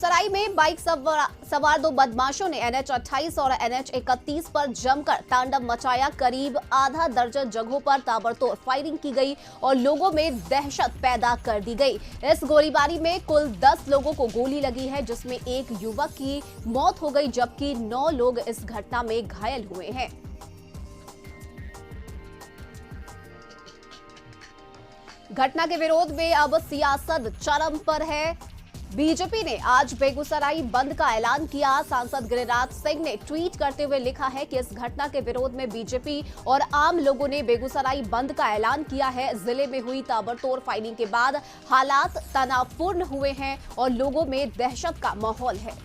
बेगूसराय में बाइक सवार दो बदमाशों ने NH 28 और NH 31 पर जमकर तांडव मचाया। करीब आधा दर्जन जगहों पर ताबड़तोड़ फायरिंग की गई और लोगों में दहशत पैदा कर दी गई। इस गोलीबारी में कुल 10 लोगों को गोली लगी है, जिसमें एक युवक की मौत हो गई जबकि 9 लोग इस घटना में घायल हुए हैं। घटना के विरोध में अब सियासत चरम पर है। बीजेपी ने आज बेगूसराय बंद का ऐलान किया। सांसद गिरिराज सिंह ने ट्वीट करते हुए लिखा है कि इस घटना के विरोध में बीजेपी और आम लोगों ने बेगूसराय बंद का ऐलान किया है। जिले में हुई ताबड़तोड़ फायरिंग के बाद हालात तनावपूर्ण हुए हैं और लोगों में दहशत का माहौल है।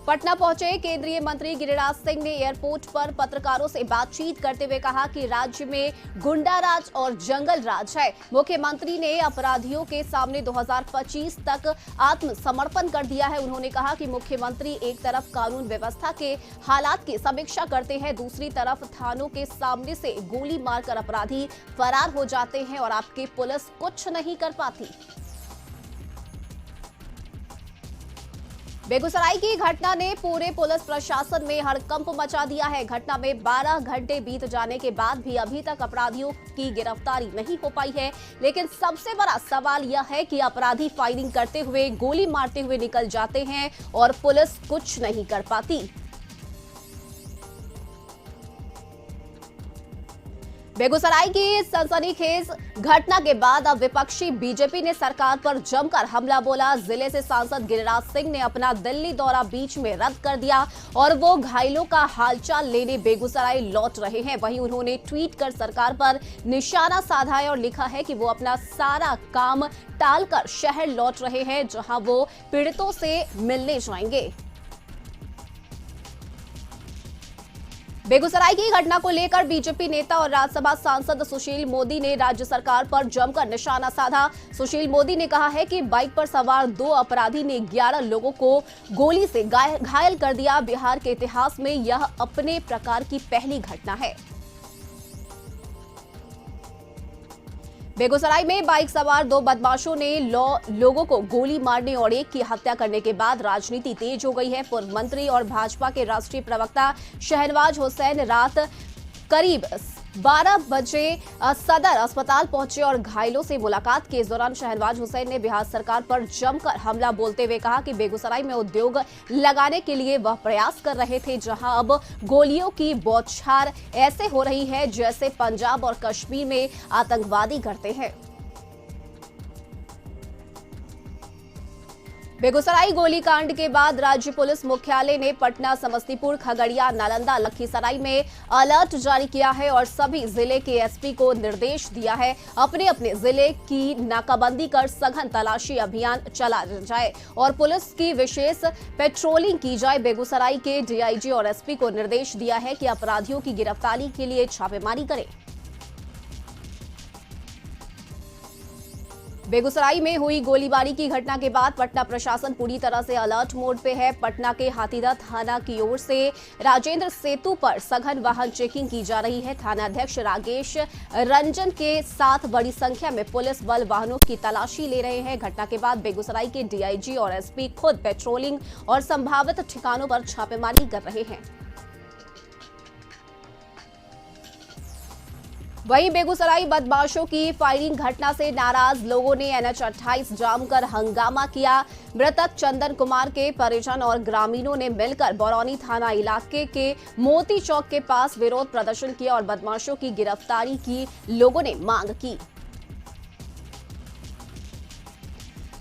पटना पहुंचे केंद्रीय मंत्री गिरिराज सिंह ने एयरपोर्ट पर पत्रकारों से बातचीत करते हुए कहा कि राज्य में गुंडा राज और जंगल राज है। मुख्यमंत्री ने अपराधियों के सामने 2025 तक आत्मसमर्पण कर दिया है। उन्होंने कहा कि मुख्यमंत्री एक तरफ कानून व्यवस्था के हालात की समीक्षा करते हैं, दूसरी तरफ थानों के सामने से गोली मारकर अपराधी फरार हो जाते हैं और आपकी पुलिस कुछ नहीं कर पाती। बेगूसराय की घटना ने पूरे पुलिस प्रशासन में हड़कंप मचा दिया है। घटना में 12 घंटे बीत जाने के बाद भी अभी तक अपराधियों की गिरफ्तारी नहीं हो पाई है। लेकिन सबसे बड़ा सवाल यह है कि अपराधी फायरिंग करते हुए, गोली मारते हुए निकल जाते हैं और पुलिस कुछ नहीं कर पाती। बेगूसराय की सनसनीखेज घटना के बाद अब विपक्षी बीजेपी ने सरकार पर जमकर हमला बोला। जिले से सांसद गिरिराज सिंह ने अपना दिल्ली दौरा बीच में रद्द कर दिया और वो घायलों का हालचाल लेने बेगूसराय लौट रहे हैं। वहीं उन्होंने ट्वीट कर सरकार पर निशाना साधा है और लिखा है कि वो अपना सारा काम टालकर शहर लौट रहे हैं, जहां वो पीड़ितों से मिलने जाएंगे। बेगूसराय की घटना को लेकर बीजेपी नेता और राज्यसभा सांसद सुशील मोदी ने राज्य सरकार पर जमकर निशाना साधा। सुशील मोदी ने कहा है कि बाइक पर सवार 2 अपराधी ने 11 लोगों को गोली से घायल कर दिया। बिहार के इतिहास में यह अपने प्रकार की पहली घटना है। बेगूसराय में बाइक सवार 2 बदमाशों ने लोगों को गोली मारने और एक की हत्या करने के बाद राजनीति तेज हो गई है। पूर्व मंत्री और भाजपा के राष्ट्रीय प्रवक्ता शहनवाज हुसैन रात करीब 12 बजे सदर अस्पताल पहुंचे और घायलों से मुलाकात की। इस दौरान शहनवाज हुसैन ने बिहार सरकार पर जमकर हमला बोलते हुए कहा कि बेगूसराय में उद्योग लगाने के लिए वह प्रयास कर रहे थे, जहां अब गोलियों की बौछार ऐसे हो रही है जैसे पंजाब और कश्मीर में आतंकवादी करते हैं। बेगूसराय गोलीकांड के बाद राज्य पुलिस मुख्यालय ने पटना, समस्तीपुर, खगड़िया, नालंदा, लखीसराय में अलर्ट जारी किया है और सभी जिले के एसपी को निर्देश दिया है अपने अपने जिले की नाकाबंदी कर सघन तलाशी अभियान चला जाए और पुलिस की विशेष पेट्रोलिंग की जाए। बेगूसराय के डीआईजी और एसपी को निर्देश दिया है कि अपराधियों की गिरफ्तारी के लिए छापेमारी करें। बेगूसराय में हुई गोलीबारी की घटना के बाद पटना प्रशासन पूरी तरह से अलर्ट मोड पे है। पटना के हाथीदह थाना की ओर से राजेंद्र सेतु पर सघन वाहन चेकिंग की जा रही है। थानाध्यक्ष राकेश रंजन के साथ बड़ी संख्या में पुलिस बल वाहनों की तलाशी ले रहे हैं। घटना के बाद बेगूसराय के डीआईजी और एसपी खुद पेट्रोलिंग और संभावित ठिकानों पर छापेमारी कर रहे हैं। वहीं बेगूसराय बदमाशों की फायरिंग घटना से नाराज लोगों ने NH 28 जाम कर हंगामा किया। मृतक चंदन कुमार के परिजन और ग्रामीणों ने मिलकर बरौनी थाना इलाके के मोती चौक के पास विरोध प्रदर्शन किया और बदमाशों की गिरफ्तारी की लोगों ने मांग की।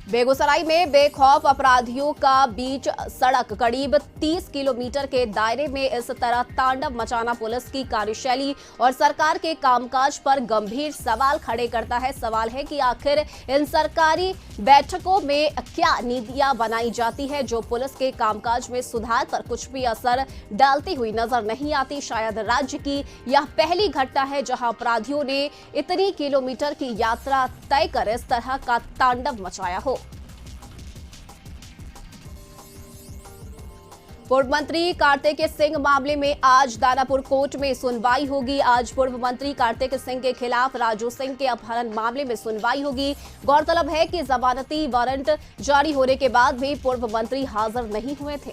बेगूसराय में बेखौफ अपराधियों का बीच सड़क करीब 30 किलोमीटर के दायरे में इस तरह तांडव मचाना पुलिस की कार्यशैली और सरकार के कामकाज पर गंभीर सवाल खड़े करता है। सवाल है कि आखिर इन सरकारी बैठकों में क्या नीतियां बनाई जाती है जो पुलिस के कामकाज में सुधार पर कुछ भी असर डालती हुई नजर नहीं आती। शायद राज्य की यह पहली घटना है जहां अपराधियों ने इतनी किलोमीटर की यात्रा तय कर इस तरह का तांडव मचाया हो। पूर्व मंत्री कार्तिक सिंह मामले में आज दानापुर कोर्ट में सुनवाई होगी। आज पूर्व मंत्री कार्तिक सिंह के खिलाफ राजू सिंह के अपहरण मामले में सुनवाई होगी। गौरतलब है कि जमानती वारंट जारी होने के बाद भी पूर्व मंत्री हाजिर नहीं हुए थे।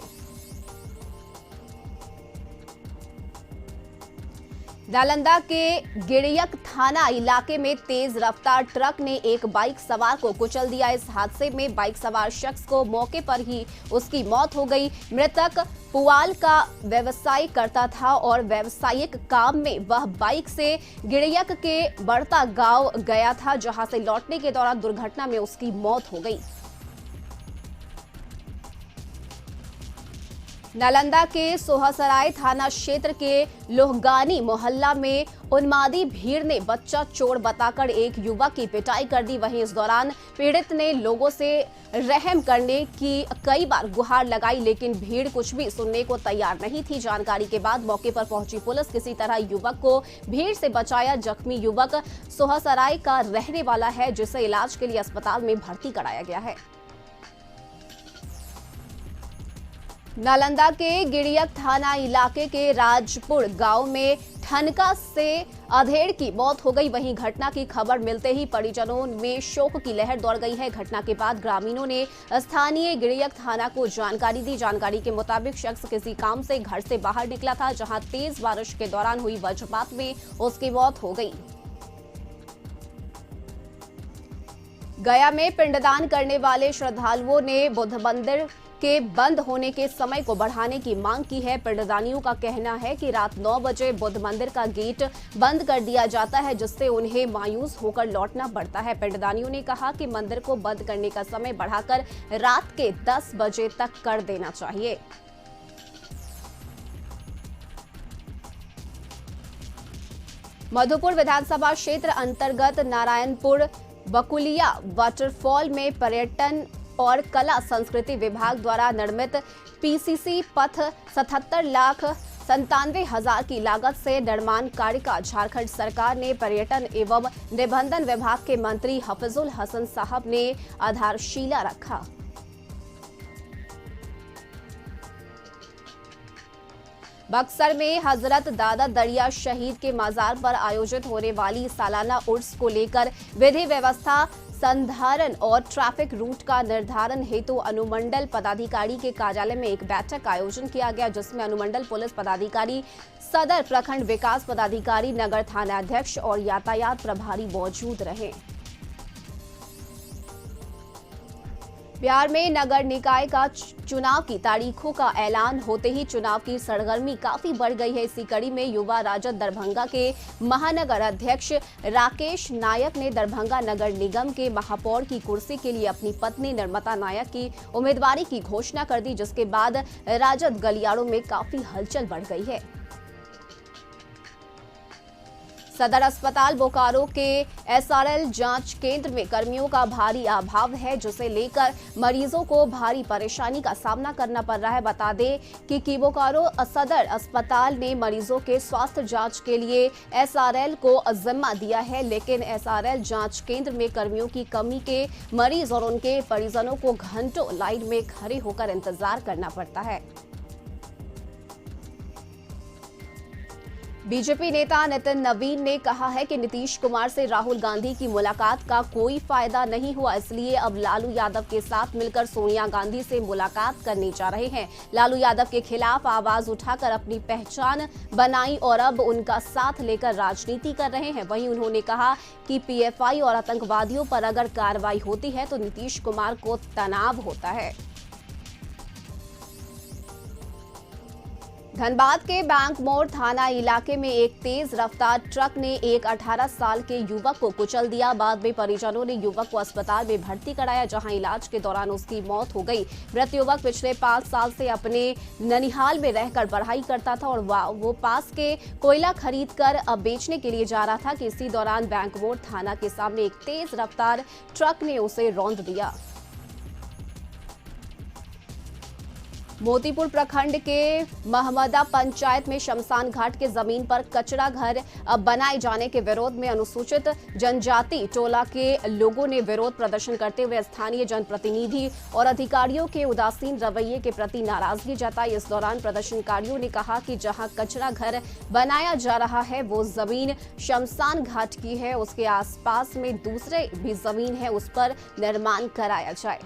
नालंदा के गिरियक थाना इलाके में तेज रफ्तार ट्रक ने एक बाइक सवार को कुचल दिया। इस हादसे में बाइक सवार शख्स को मौके पर ही उसकी मौत हो गई। मृतक पुआल का व्यवसाय करता था और व्यावसायिक काम में वह बाइक से गिरियक के बढ़ता गांव गया था, जहां से लौटने के दौरान दुर्घटना में उसकी मौत हो गई। नालंदा के सोहसराय थाना क्षेत्र के लोहगानी मोहल्ला में उन्मादी भीड़ ने बच्चा चोर बताकर एक युवक की पिटाई कर दी। वहीं इस दौरान पीड़ित ने लोगों से रहम करने की कई बार गुहार लगाई, लेकिन भीड़ कुछ भी सुनने को तैयार नहीं थी। जानकारी के बाद मौके पर पहुंची पुलिस किसी तरह युवक को भीड़ से बचाया। जख्मी युवक सोहसराय का रहने वाला है, जिसे इलाज के लिए अस्पताल में भर्ती कराया गया है। नालंदा के गिरियक थाना इलाके के राजपुर गांव में ठनका से अधेड़ की मौत हो गई। वहीं घटना की खबर मिलते ही परिजनों में शोक की लहर दौड़ गई है। घटना के बाद ग्रामीणों ने स्थानीय गिरियक थाना को जानकारी दी। जानकारी के मुताबिक शख्स किसी काम से घर से बाहर निकला था, जहां तेज बारिश के दौरान हुई वज्रपात में उसकी मौत हो गई। गया में पिंडदान करने वाले श्रद्धालुओं ने बुद्ध मंदिर के बंद होने के समय को बढ़ाने की मांग की है। पिंडदानियों का कहना है कि रात 9 बजे बुद्ध मंदिर का गेट बंद कर दिया जाता है, जिससे उन्हें मायूस होकर लौटना पड़ता है। पिंडदानियों ने कहा कि मंदिर को बंद करने का समय बढ़ाकर रात के 10 बजे तक कर देना चाहिए। मधुपुर विधानसभा क्षेत्र अंतर्गत नारायणपुर बकुलिया वाटरफॉल में पर्यटन और कला संस्कृति विभाग द्वारा निर्मित पीसीसी पथ 77,97,000 की लागत से निर्माण कार्य का झारखंड सरकार ने पर्यटन एवं निबंधन विभाग के मंत्री हफीजुल हसन साहब ने आधारशिला रखा। बक्सर में हजरत दादा दरिया शहीद के मजार पर आयोजित होने वाली सालाना उर्स को लेकर विधि व्यवस्था संधारण और ट्रैफिक रूट का निर्धारण हेतु अनुमंडल पदाधिकारी के कार्यालय में एक बैठक का आयोजन किया गया, जिसमें अनुमंडल पुलिस पदाधिकारी, सदर प्रखंड विकास पदाधिकारी, नगर थाना अध्यक्ष और यातायात प्रभारी मौजूद रहे। बिहार में नगर निकाय का चुनाव की तारीखों का ऐलान होते ही चुनाव की सरगर्मी काफी बढ़ गई है। इसी कड़ी में युवा राजद दरभंगा के महानगर अध्यक्ष राकेश नायक ने दरभंगा नगर निगम के महापौर की कुर्सी के लिए अपनी पत्नी निर्मता नायक की उम्मीदवारी की घोषणा कर दी, जिसके बाद राजद गलियारों में काफी हलचल बढ़ गई है। सदर अस्पताल बोकारो के एसआरएल जांच केंद्र में कर्मियों का भारी अभाव है, जिसे लेकर मरीजों को भारी परेशानी का सामना करना पड़ रहा है। बता दें कि बोकारो सदर अस्पताल ने मरीजों के स्वास्थ्य जांच के लिए एसआरएल को जिम्मा दिया है, लेकिन एसआरएल जांच केंद्र में कर्मियों की कमी के मरीज और उनके परिजनों को घंटों लाइन में खड़े होकर इंतजार करना पड़ता है। बीजेपी नेता नितिन नवीन ने कहा है कि नीतीश कुमार से राहुल गांधी की मुलाकात का कोई फायदा नहीं हुआ, इसलिए अब लालू यादव के साथ मिलकर सोनिया गांधी से मुलाकात करने जा रहे हैं। लालू यादव के खिलाफ आवाज उठाकर अपनी पहचान बनाई और अब उनका साथ लेकर राजनीति कर रहे हैं। वहीं उन्होंने कहा कि पीएफआई और आतंकवादियों पर अगर कार्रवाई होती है तो नीतीश कुमार को तनाव होता है। धनबाद के बैंक मोड़ थाना इलाके में एक तेज रफ्तार ट्रक ने एक 18 साल के युवक को कुचल दिया। बाद में परिजनों ने युवक को अस्पताल में भर्ती कराया, जहां इलाज के दौरान उसकी मौत हो गई। मृत युवक पिछले 5 साल से अपने ननिहाल में रहकर पढ़ाई करता था और वो पास के कोयला खरीद कर अब बेचने के लिए जा रहा था कि इसी दौरान बैंक मोड़ थाना के सामने एक तेज रफ्तार ट्रक ने उसे रौंद दिया। मोतीपुर प्रखंड के महमदा पंचायत में शमशान घाट के जमीन पर कचरा घर बनाए जाने के विरोध में अनुसूचित जनजाति टोला के लोगों ने विरोध प्रदर्शन करते हुए स्थानीय जनप्रतिनिधि और अधिकारियों के उदासीन रवैये के प्रति नाराजगी जताई। इस दौरान प्रदर्शनकारियों ने कहा कि जहां कचरा घर बनाया जा रहा है वो जमीन शमशान घाट की है, उसके आसपास में दूसरे भी जमीन है, उस पर निर्माण कराया जाए।